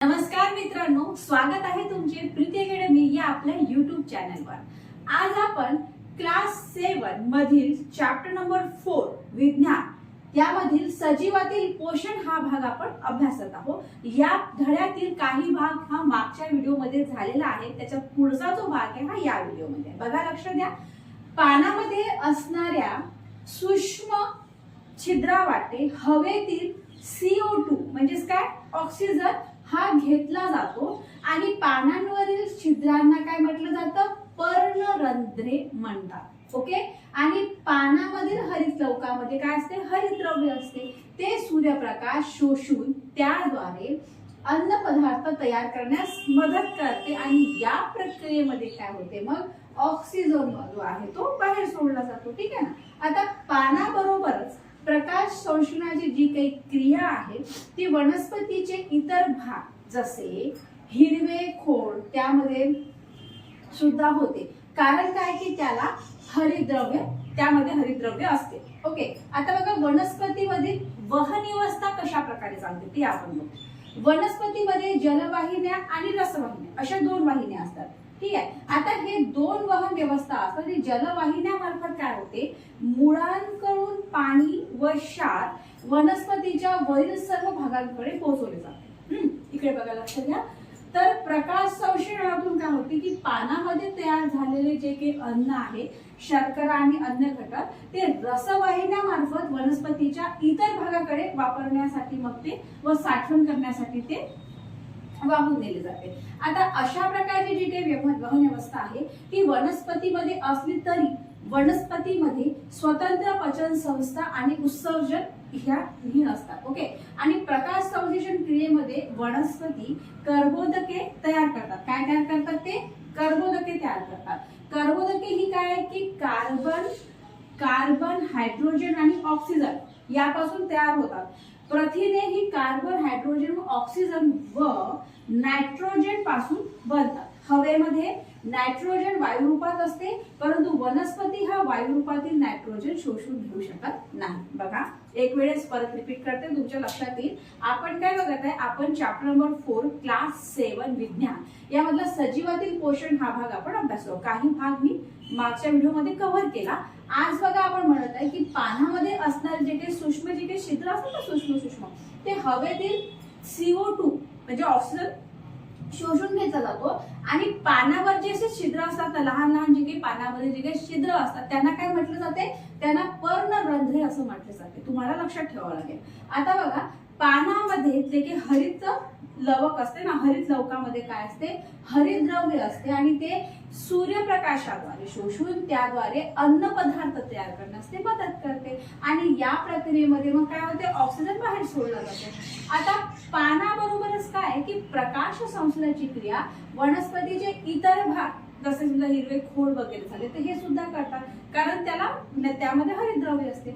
नमस्कार मित्रांनो, स्वागत आहे तुमचे प्रीती अकॅडमी या आपल्या YouTube चॅनलवर। आज आपण क्लास 7 मधील चॅप्टर नंबर 4 विज्ञान यामधील सजीवातील पोषण हा भाग आपण अभ्यासत आहोत। या धड्यातील काही भाग हा मागच्या व्हिडिओमध्ये झालेला आहे, त्याच्या पुढचा जो भाग आहे हा या व्हिडिओमध्ये। बघा, लक्ष द्या। पाण्यामध्ये असणाऱ्या सूक्ष्म छिद्रावाटे हवेतील CO2 म्हणजेच काय, ऑक्सिजन हा घेतला जातो आणि पानांवरील छिद्रांना काय म्हटलं जातं, पर्णरंध्रे म्हणतात। ओके। आणि पानामधील हरितलवकामध्ये काय असते, हरितद्रव्य असते, ते सूर्यप्रकाश शोषून त्याद्वारे अन्न पदार्थ तयार करण्यास मदत करते आणि या प्रक्रियेमध्ये काय होते, मग ऑक्सिजन जो आहे तो बाहेर सोडला जातो। ठीक आहे ना। आता पानाबरोबरच प्रकाश संश्लेषणाची जी काही क्रिया आहे ती वनस्पतीचे इतर भाग जसे हिरवे खोड त्यामध्ये सुद्धा होते, कारण काय की त्यामध्ये हरितद्रव्य असते। ओके। आता बघा, वनस्पतीमध्ये वहन व्यवस्था कशा प्रकारे चालते ते आपण बघू। वनस्पतीमध्ये जलवाहिन्या आणि रसवाहिन्या अशा दोन वाहिन्या असतात। ठीक आहे। आता हे दोन वहन व्यवस्था असतात। जलवाहिन्यामार्फत काय होते, मुळांकडून पाणी व क्षार वनस्पतीच्या वरील सर्व भागांकडे पोहोचवले जाते। इकडे बघा, लक्ष द्या। तर प्रकाश संश्लेषणातून काय होते की पानामध्ये तयार झालेले जे काही अन्न आहे, शर्करा आणि अन्य घटक, ते रसवाहिन्यामार्फत वनस्पतीच्या इतर भागाकडे वापरण्यासाठी मग ते व साठवण करण्यासाठी ते वाहून नेले जाते। आता अशा प्रकारची जी काही वहन व्यवस्था आहे ती वनस्पतीमध्ये असली तरी वनस्पतीमध्ये स्वतंत्र पचन संस्था आणि उत्सर्जन ह्या नसतात। ओके। आणि प्रकाश संश्लेषण क्रियेमध्ये वनस्पती कर्बोदके तयार करतात। काय तयार करतात, ते कर्बोदके तयार करतात। कर्बोदके ही काय आहे की कार्बन, हायड्रोजन आणि ऑक्सिजन यापासून तयार होतात। प्रथिने ही कार्बन, हायड्रोजन, ऑक्सिजन व नायट्रोजन पासून बनतात। हवेमध्ये नायट्रोजन वायू रूपात असते, परंतु वनस्पती हा वायू रूपातील नायट्रोजन शोषून घेऊ शकत नाही। बघा, एक वेळेस परत रिपीट करते, तुमच्या लक्षात येईल। आपण काय बघत आहे, आपण चॅप्टर नंबर 4 क्लास 7 विज्ञान यामधला सजीवातील पोषण हा भाग आपण अभ्यासलो। काही भाग मी मागच्या व्हिडिओमध्ये कव्हर केला। आज बघा, आपण म्हणत आहे की पानामध्ये असणारे जे काही सूक्ष्म छिद्र असतात ना, सूक्ष्म ते हवेतील CO2 म्हणजे ऑक्सिजन शोषून घेतला जातो आणि पानावर जे असे छिद्र असतात, लहान लहान जे काही पानामध्ये जे काही छिद्र असतात त्यांना काय म्हटलं जाते, त्यांना पर्णरंध्रे असं म्हटले जाते। तुम्हाला लक्षात ठेवावं लागेल। आता बघा, पानामध्ये जे काही हरित लवक असते ना, हरित लवकामध्ये काय असते, हरितद्रव्य असते आणि ते सूर्यप्रकाशाद्वारे शोषून त्याद्वारे अन्न पदार्थ तयार करण्यास ते मदत करते आणि या प्रक्रियेमध्ये मग काय होते, ऑक्सिजन बाहेर सोडला जातो। आता पानाबरोबरच काय की प्रकाश संश्लेषणाची क्रिया वनस्पतीचे इतर भाग जसे समजा हिरवे खोड वगैरे झाले तर हे सुद्धा करतात, कारण त्यामध्ये हरितद्रव्य असते।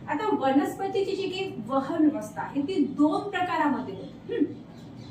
आता वनस्पतीची जी काही वहन व्यवस्था आहे ती दोन प्रकारामध्ये होते।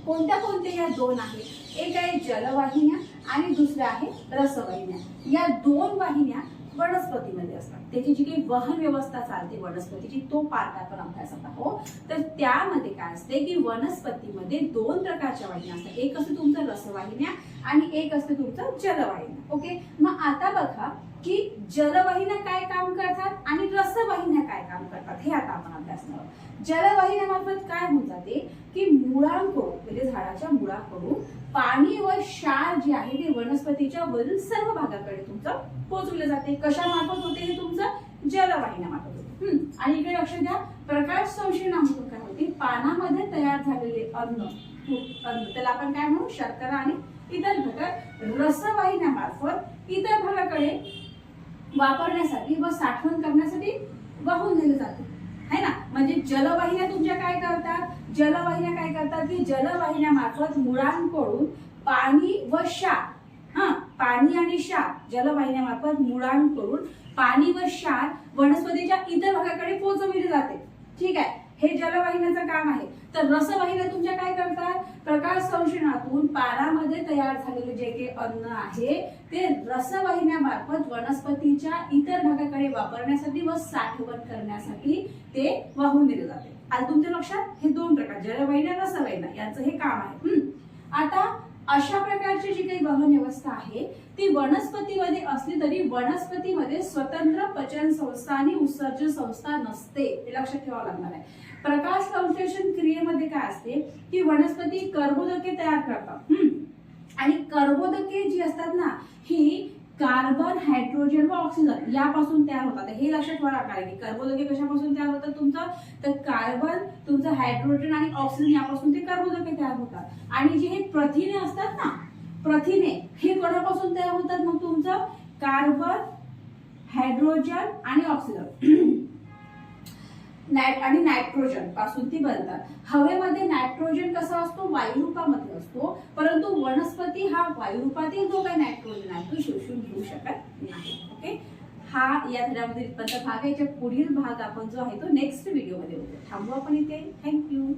कोणत्या या दोन आहे, एक आहे जलवाहिन्या आणि दुसऱ्या आहे रसवाहिन्या। या दोन वाहिन्या वनस्पतीमध्ये असतात, त्याची जी काही वहन व्यवस्था चालते वनस्पतीची, तो पार्ट आपण अभ्यासत आहोत। तर त्यामध्ये काय असते की वनस्पतीमध्ये दोन प्रकारच्या वाहिन्या असतात, एक असते तुमचं रसवाहिन्या आणि एक असते तुमचं जलवाहिन्या। ओके। मग आता बघा की जलवाहिन्या काय काम करतात आणि रसवाहिन्या काय काम करतात हे आता आपण अभ्यासणार आहोत। जलवाहिन्यामार्फत काय होऊन जाते की मुळांकडून म्हणजे झाडाच्या मुळाकडून पाणी व क्षार जे आहे ते वनस्पतीच्या वरील सर्व भागाकडे तुमचं पोहोचवले जाते। कशामार्फत होते, हे तुमचं जलवाहिन्यामार्फत होते। आणि इकडे लक्ष द्या, प्रकाश संश्लेषणामधून काय होते, पानामध्ये तयार झालेले अन्न त्याला आपण काय म्हणू, शर्करा आणि इतर घटक रसवाहिन्यामार्फत इतर भागाकडे वापरण्यासाठी व साठवण करण्यासाठी वाहून नेले जाते, है ना। म्हणजे जलवाहिन्या तुमच्या काय करतात, की जलवाहिन्यामार्फत मुळांकडून पाणी व क्षार, पाणी आणि क्षार जलवाहिन्यामार्फत मुळांकडून पाणी व क्षार वनस्पतीच्या इतर भागाकडे पोहोचविले जाते। ठीक आहे, हे जलवाहिन्याचं काम आहे। तर रसवाहिन्या तुमच्या काय करतात, प्रकाश संश्लेषणातून पानामध्ये तयार झालेले जे काही अन्न आहे ते रसवाहिन्यामार्फत वनस्पतीच्या इतर भागाकडे वापरण्यासाठी व साठवण करण्यासाठी ते वाहून दिले जाते। आज तुमच्या लक्षात हे दोन प्रकार, जलवाहिन्या रसवाहिन्या यांचं हे काम आहे। आता अशा प्रकारची जी काही वहन व्यवस्था आहे ती वनस्पतीमध्ये असली तरी वनस्पतीमध्ये स्वतंत्र पचन संस्था आणि उत्सर्जन संस्था नसते, हे लक्षात ठेवावं लागणार आहे. प्रकाश संश्लेषण क्रियेमध्ये काय असते की वनस्पती कर्बोदके तयार करतात आणि कर्बोदके जी असतात ना ही कार्बन, हायड्रोजन व ऑक्सिजन यापासून तयार होतात. हे लक्षात ठेवावं लागणार आहे की कर्बोदके कशापासून तयार होतात तुमचं, तर कार्बन, तुमचं हायड्रोजन आणि ऑक्सिजन यापासून ते कर्बोदके तयार होतात. आणि जे हे प्रथिने असतात ना, प्रथिने हे कोणापासून तयार होतात मग तुमचं, कार्बन, हायड्रोजन आणि ऑक्सिजन आणि नायट्रोजन पासून ती बनतात. हवेमध्ये नायट्रोजन कसा असतो, वायुरूपामध्ये असतो, परंतु वनस्पती हा वायुरूपातील जो काही नायट्रोजन आहे तो शोषून घेऊ शकत नाही. ओके, हा या धड्यामध्ये इथपर्यंत भाग आहे. याच्या पुढील भाग आपण जो आहे तो नेक्स्ट व्हिडिओमध्ये होतो. थांबू आपण इथे. थँक्यू.